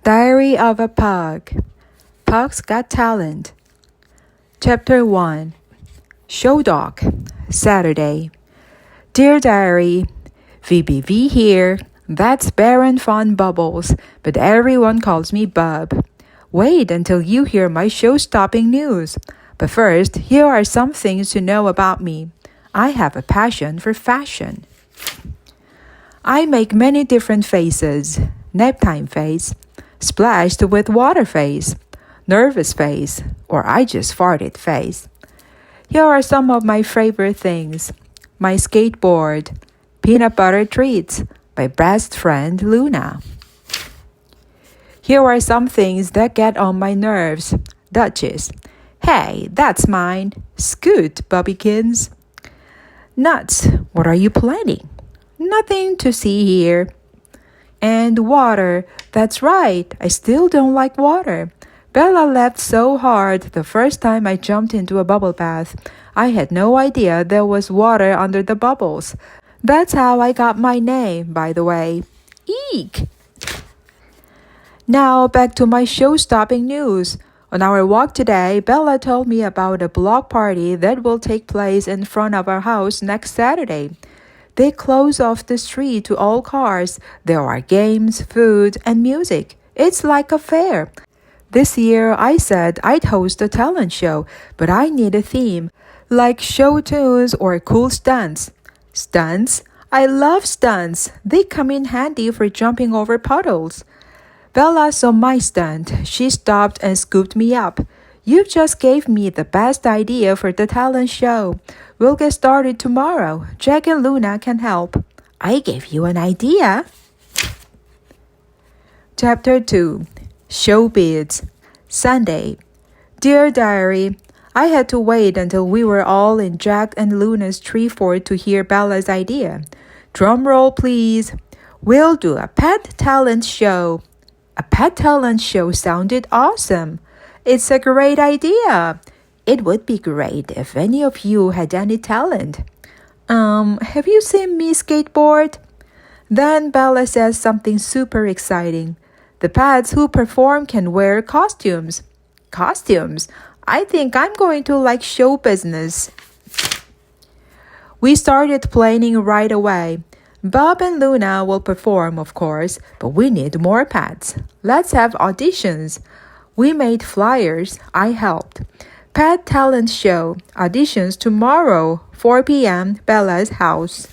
Diary of a Pug. Pug's Got Talent. Chapter 1. Show Doc. Saturday. Dear Diary, VBV here. That's Baron Von Bubbles, but everyone calls me Bub. Wait until you hear my show-stopping news. But first, here are some things to know about me. I have a passion for fashion. I make many different faces. Naptime face, splashed with water face, nervous face, or I just farted face. Here are some of my favorite things. My skateboard, peanut butter treats, my best friend Luna. Here are some things that get on my nerves. Duchess. Hey, that's mine. Scoot, Bubbykins. Nuts. What are you planning? Nothing to see here. And water. That's right. I still don't like water. Bella laughed so hard the first time I jumped into a bubble bath. I had no idea there was water under the bubbles. That's how I got my name, by the way. Eek! Now back to my show-stopping news. On our walk today, Bella told me about a block party that will take place in front of our house next Saturday. They close off the street to all cars. There are games, food, and music. It's like a fair. This year, I said I'd host a talent show, but I need a theme, like show tunes or cool stunts. Stunts? I love stunts. They come in handy for jumping over puddles. Bella saw my stunt. She stopped and scooped me up. You just gave me the best idea for the talent show. We'll get started tomorrow. Jack and Luna can help. I gave you an idea. Chapter 2. Showbiz. Sunday. Dear Diary, I had to wait until we were all in Jack and Luna's tree fort to hear Bella's idea. Drum roll, please. We'll do a pet talent show. A pet talent show sounded awesome. It's a great idea. It would be great if any of you had any talent. Have you seen me skateboard? Then Bella says something super exciting. The pets who perform can wear costumes. Costumes? I think I'm going to like show business. We started planning right away. Bob and Luna will perform, of course, but we need more pets. Let's have auditions. We made flyers. I helped. Pet talent show. Auditions tomorrow, 4 p.m., Bella's house.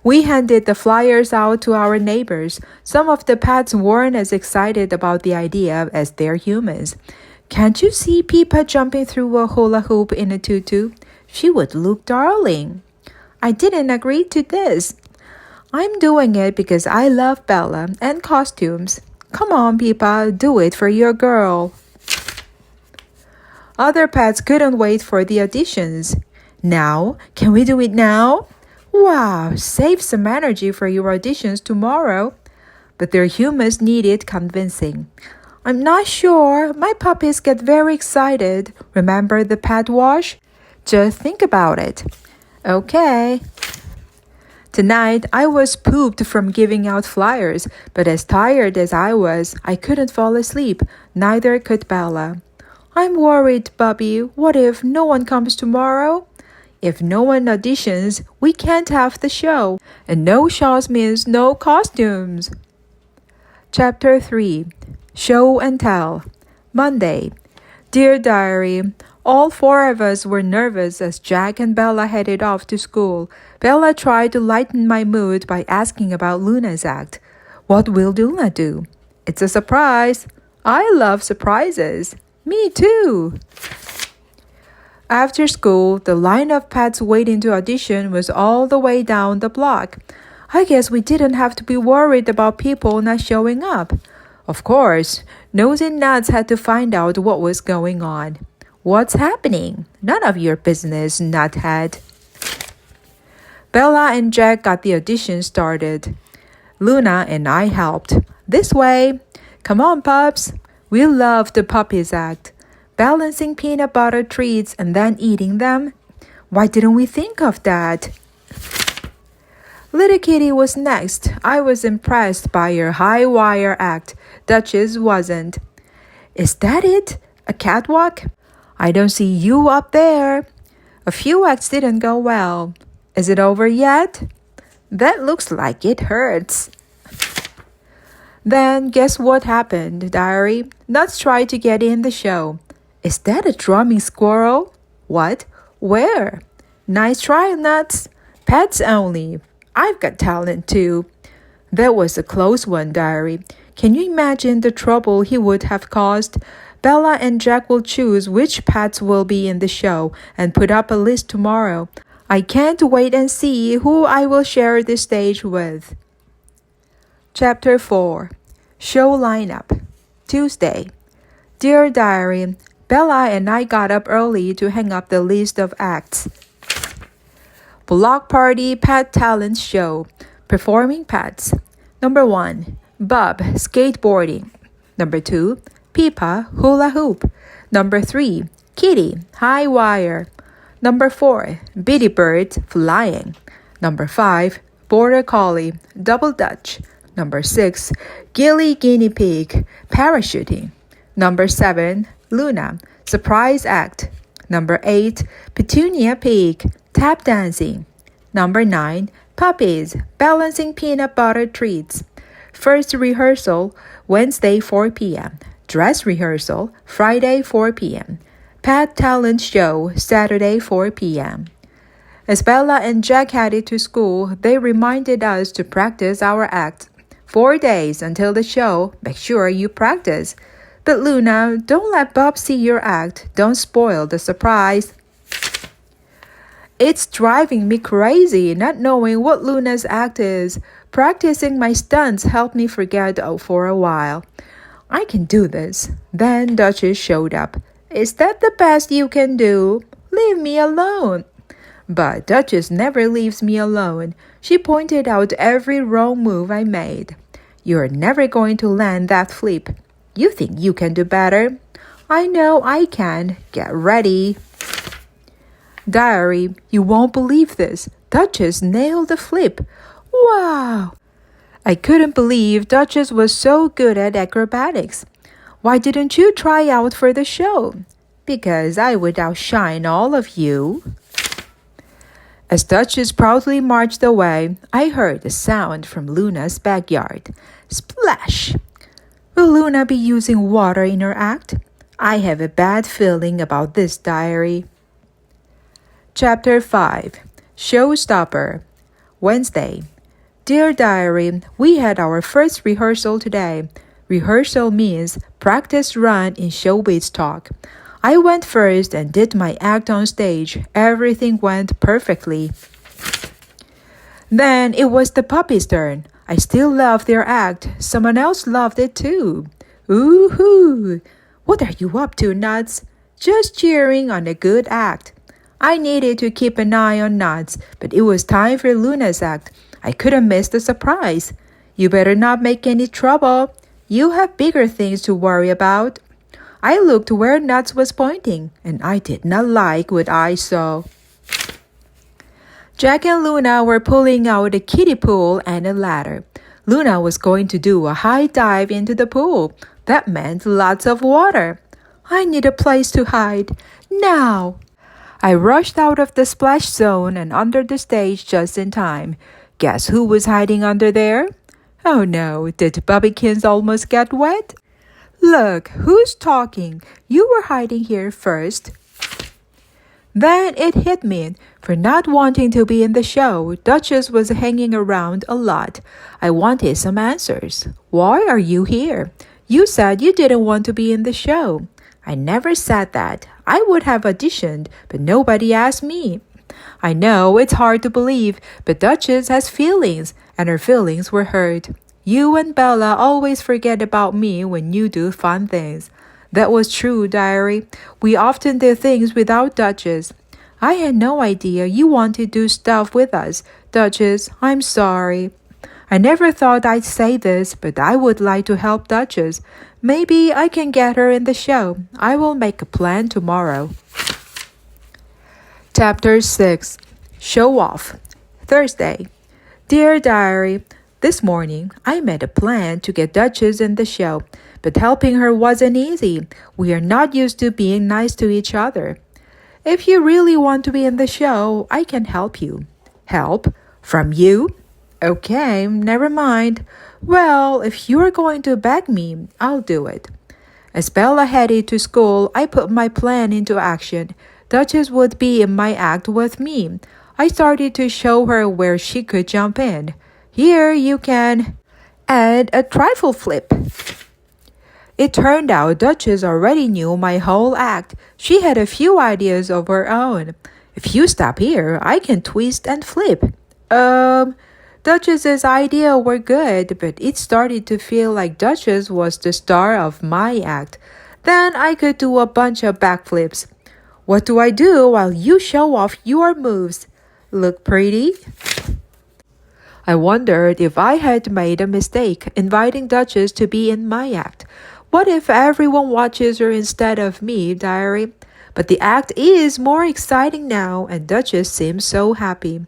We handed the flyers out to our neighbors. Some of the pets weren't as excited about the idea as their humans. Can't you see Peepa jumping through a hula hoop in a tutu? She would look darling. I didn't agree to this. I'm doing it because I love Bella and costumes. Come on, Peepa, do it for your girl. Other pets couldn't wait for the auditions. Now? Can we do it now? Wow, save some energy for your auditions tomorrow. But their humans needed convincing. I'm not sure. My puppies get very excited. Remember the pet wash? Just think about it. Okay. Tonight, I was pooped from giving out flyers, but as tired as I was, I couldn't fall asleep. Neither could Bella. I'm worried, Bubby. What if no one comes tomorrow? If no one auditions, we can't have the show. And no shows means no costumes. Chapter 3. Show and Tell. Monday. Dear Diary, all four of us were nervous as Jack and Bella headed off to school. Bella tried to lighten my mood by asking about Luna's act. What will Luna do? It's a surprise. I love surprises. Me too. After school, the line of pets waiting to audition was all the way down the block. I guess we didn't have to be worried about people not showing up. Of course, Nosy Nuts had to find out what was going on. What's happening? None of your business, Nuthead. Bella and Jack got the audition started. Luna and I helped. This way. Come on, pups. We love the puppies act. Balancing peanut butter treats and then eating them. Why didn't we think of that? Little Kitty was next. I was impressed by your high wire act. Duchess wasn't. Is that it? A catwalk? I don't see you up there. A few acts didn't go well. Is it over yet? That looks like it hurts. Then guess what happened, diary? Nuts tried to get in the show. Is that a drumming squirrel? What? Where? Nice try, Nuts. Pets only. I've got talent too. That was a close one, diary. Can you imagine the trouble he would have caused? Bella and Jack will choose which pets will be in the show and put up a list tomorrow. I can't wait and see who I will share the stage with. Chapter 4. Show Lineup. Tuesday. Dear Diary, Bella and I got up early to hang up the list of acts. Block Party Pet Talent Show. Performing pets. Number 1. Bub, skateboarding. Number 2. Pippa, hula hoop. Number 3. Kitty, high wire. Number 4. Bitty Bird, flying. Number 5. Border Collie, double dutch. Number 6. Gilly Guinea Pig, parachuting. Number 7. Luna, surprise act. Number 8. Petunia Pig, tap dancing. Number 9. Puppies, balancing peanut butter treats. First rehearsal, Wednesday 4 p.m. Dress rehearsal, Friday 4 p.m. Pet Talent Show, Saturday 4 p.m. As Bella and Jack headed to school, they reminded us to practice our act. 4 days until the show. Make sure you practice. But Luna, don't let Bob see your act. Don't spoil the surprise. It's driving me crazy not knowing what Luna's act is. Practicing my stunts helped me forget for a while. I can do this. Then Duchess showed up. Is that the best you can do? Leave me alone. But Duchess never leaves me alone. She pointed out every wrong move I made. You're never going to land that flip. You think you can do better? I know I can. Get ready. Diary, you won't believe this. Duchess nailed the flip. Wow! I couldn't believe Duchess was so good at acrobatics. Why didn't you try out for the show? Because I would outshine all of you. As Duchess proudly marched away, I heard a sound from Luna's backyard. Splash! Will Luna be using water in her act? I have a bad feeling about this, diary. Chapter 5. Showstopper. Wednesday. Dear Diary, we had our first rehearsal today. Rehearsal means practice run in Showbiz talk. I went first and did my act on stage. Everything went perfectly. Then it was the puppies' turn. I still loved their act. Someone else loved it too. Woohoo! What are you up to, Nuts? Just cheering on a good act. I needed to keep an eye on Nuts, but it was time for Luna's act. I couldn't miss the surprise. You better not make any trouble. You have bigger things to worry about. I looked where Nuts was pointing, and I did not like what I saw. Jack and Luna were pulling out a kiddie pool and a ladder. Luna was going to do a high dive into the pool. That meant lots of water. I need a place to hide. Now! I rushed out of the splash zone and under the stage just in time. Guess who was hiding under there? Oh no, did Bubbykins almost get wet? Look, who's talking? You were hiding here first. Then it hit me. For not wanting to be in the show, Duchess was hanging around a lot. I wanted some answers. Why are you here? You said you didn't want to be in the show. I never said that. I would have auditioned, but nobody asked me. I know it's hard to believe, but Duchess has feelings, and her feelings were hurt. You and Bella always forget about me when you do fun things. That was true, diary. We often did things without Duchess. I had no idea you wanted to do stuff with us. Duchess, I'm sorry. I never thought I'd say this, but I would like to help Duchess. Maybe I can get her in the show. I will make a plan tomorrow. Chapter 6. Show Off. Thursday. Dear Diary, this morning I made a plan to get Duchess in the show, but helping her wasn't easy. We are not used to being nice to each other. If you really want to be in the show, I can help you. Help? From you? Okay, never mind. Well, if you're going to beg me, I'll do it. As Bella headed to school, I put my plan into action. Duchess would be in my act with me. I started to show her where she could jump in. Here you can add a trifle flip. It turned out Duchess already knew my whole act. She had a few ideas of her own. If you stop here, I can twist and flip. Duchess's ideas were good, but it started to feel like Duchess was the star of my act. Then I could do a bunch of backflips. What do I do while you show off your moves? Look pretty? I wondered if I had made a mistake inviting Duchess to be in my act. What if everyone watches her instead of me, Diary? But the act is more exciting now, and Duchess seems so happy.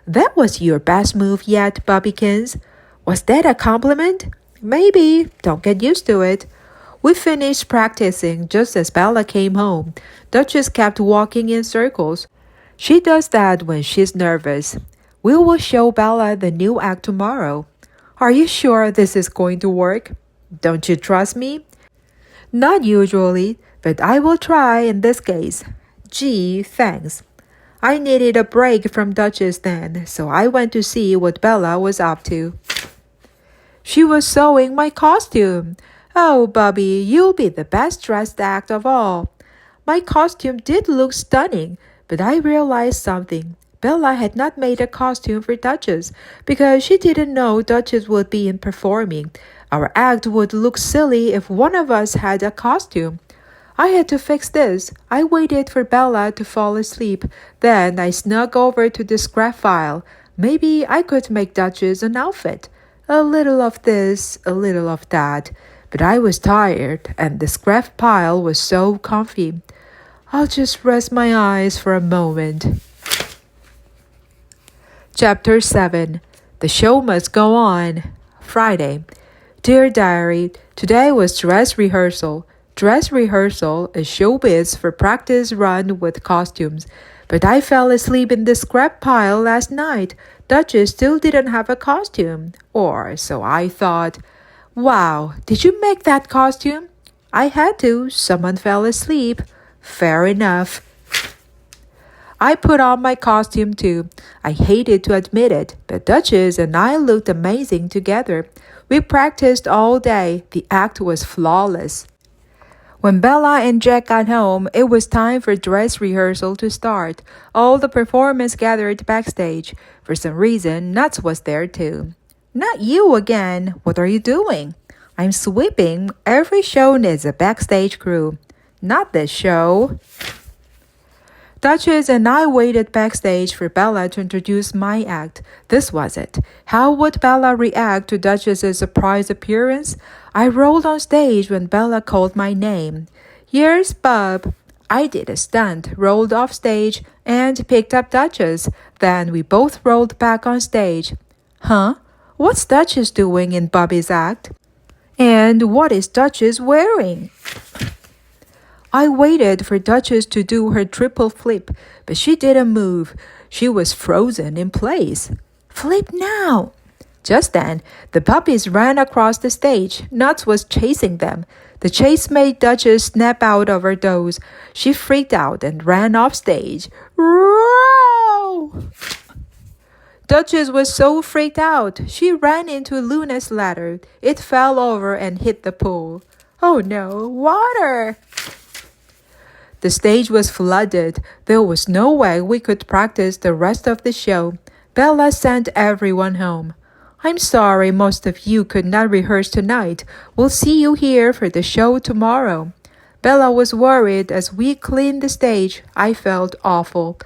That was your best move yet, Bobbykins. Was that a compliment? Maybe. Don't get used to it. We finished practicing just as Bella came home. Duchess kept walking in circles. She does that when she's nervous. We will show Bella the new act tomorrow. Are you sure this is going to work? Don't you trust me? Not usually, but I will try in this case. Gee, thanks. I needed a break from Duchess then, so I went to see what Bella was up to. She was sewing my costume. Oh, Bobby, you'll be the best dressed act of all. My costume did look stunning, but I realized something. Bella had not made a costume for Duchess because she didn't know Duchess would be in performing. Our act would look silly if one of us had a costume. I had to fix this. I waited for Bella to fall asleep. Then I snuck over to the scrap file. Maybe I could make Duchess an outfit. A little of this, a little of that. But I was tired, and the scrap pile was so comfy. I'll just rest my eyes for a moment. Chapter 7. The show must go on. Friday. Dear Diary, today was dress rehearsal. Dress rehearsal is showbiz for practice run with costumes. But I fell asleep in the scrap pile last night. Duchess still didn't have a costume. Or so I thought. Wow, did you make that costume? I had to. Someone fell asleep. Fair enough. I put on my costume too. I hated to admit it, but Duchess and I looked amazing together. We practiced all day. The act was flawless. When Bella and Jack got home, it was time for dress rehearsal to start. All the performers gathered backstage. For some reason, Nuts was there too. Not you again. What are you doing? I'm sweeping. Every show needs a backstage crew. Not this show. Duchess and I waited backstage for Bella to introduce my act. This was it. How would Bella react to Duchess's surprise appearance? I rolled on stage when Bella called my name. Here's Bub. I did a stunt, rolled off stage, and picked up Duchess. Then we both rolled back on stage. Huh? What's Duchess doing in Bobby's act? And what is Duchess wearing? I waited for Duchess to do her triple flip, but she didn't move. She was frozen in place. Flip now! Just then, the puppies ran across the stage. Nuts was chasing them. The chase made Duchess snap out of her doze. She freaked out and ran off stage. Row! Duchess was so freaked out. She ran into Luna's ladder. It fell over and hit the pool. Oh no, water! The stage was flooded. There was no way we could practice the rest of the show. Bella sent everyone home. I'm sorry most of you could not rehearse tonight. We'll see you here for the show tomorrow. Bella was worried as we cleaned the stage. I felt awful.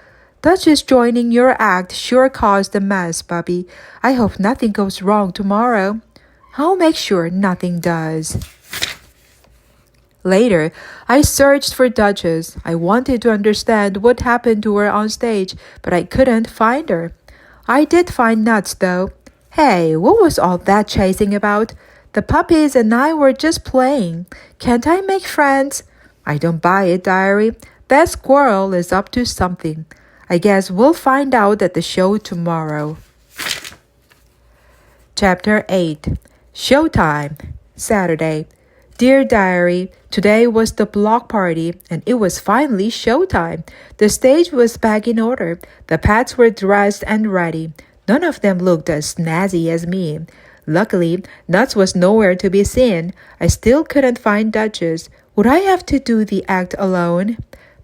Duchess joining your act sure caused a mess, Bobby. I hope nothing goes wrong tomorrow. I'll make sure nothing does. Later, I searched for Duchess. I wanted to understand what happened to her on stage, but I couldn't find her. I did find Nuts, though. Hey, what was all that chasing about? The puppies and I were just playing. Can't I make friends? I don't buy it, diary. That squirrel is up to something. I guess we'll find out at the show tomorrow. Chapter 8 Showtime, Saturday. Dear Diary, today was the block party and it was finally showtime. The stage was back in order. The pets were dressed and ready. None of them looked as snazzy as me. Luckily, Nuts was nowhere to be seen. I still couldn't find Duchess. Would I have to do the act alone?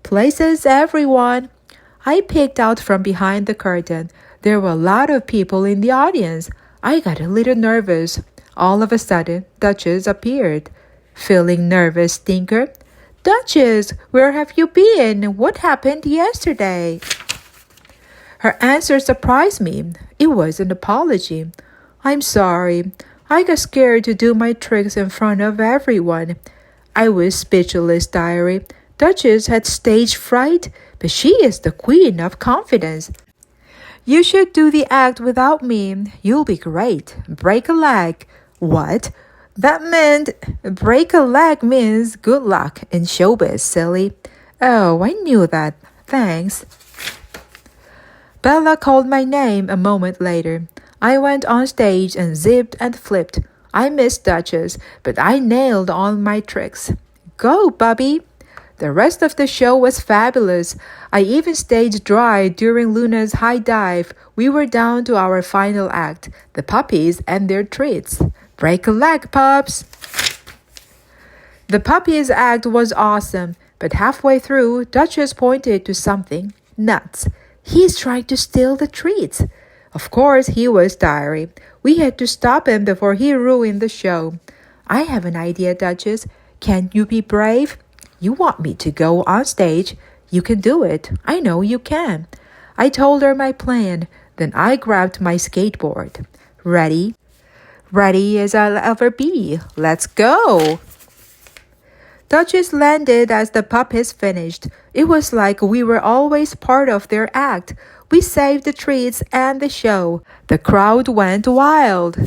Places, everyone. I peeked out from behind the curtain. There were a lot of people in the audience. I got a little nervous. All of a sudden, Duchess appeared. Feeling nervous, Stinker? Duchess, where have you been? What happened yesterday? Her answer surprised me. It was an apology. I'm sorry. I got scared to do my tricks in front of everyone. I was speechless, diary. Duchess had stage fright, but she is the queen of confidence. You should do the act without me. You'll be great. Break a leg. What? That meant break a leg means good luck in showbiz, silly. Oh, I knew that. Thanks. Bella called my name a moment later. I went on stage and zipped and flipped. I missed Duchess, but I nailed all my tricks. Go, Bubby! The rest of the show was fabulous. I even stayed dry during Luna's high dive. We were down to our final act, the puppies and their treats. Break a leg, pups! The puppies act was awesome, but halfway through, Duchess pointed to something. Nuts. He's trying to steal the treats. Of course, he was, diary. We had to stop him before he ruined the show. I have an idea, Duchess. Can't you be brave? You want me to go on stage? You can do it. I know you can. I told her my plan. Then I grabbed my skateboard. Ready? Ready as I'll ever be. Let's go! Duchess landed as the puppies finished. It was like we were always part of their act. We saved the treats and the show. The crowd went wild.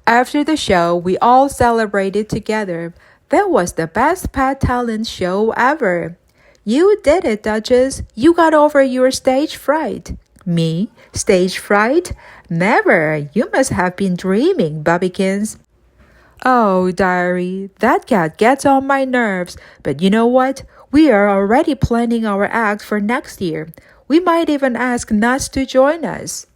After the show, we all celebrated together. That was the best pet talent show ever. You did it, Duchess. You got over your stage fright. Me? Stage fright? Never. You must have been dreaming, Bubbykins. Oh, diary, that cat gets on my nerves. But you know what? We are already planning our act for next year. We might even ask Nuts to join us.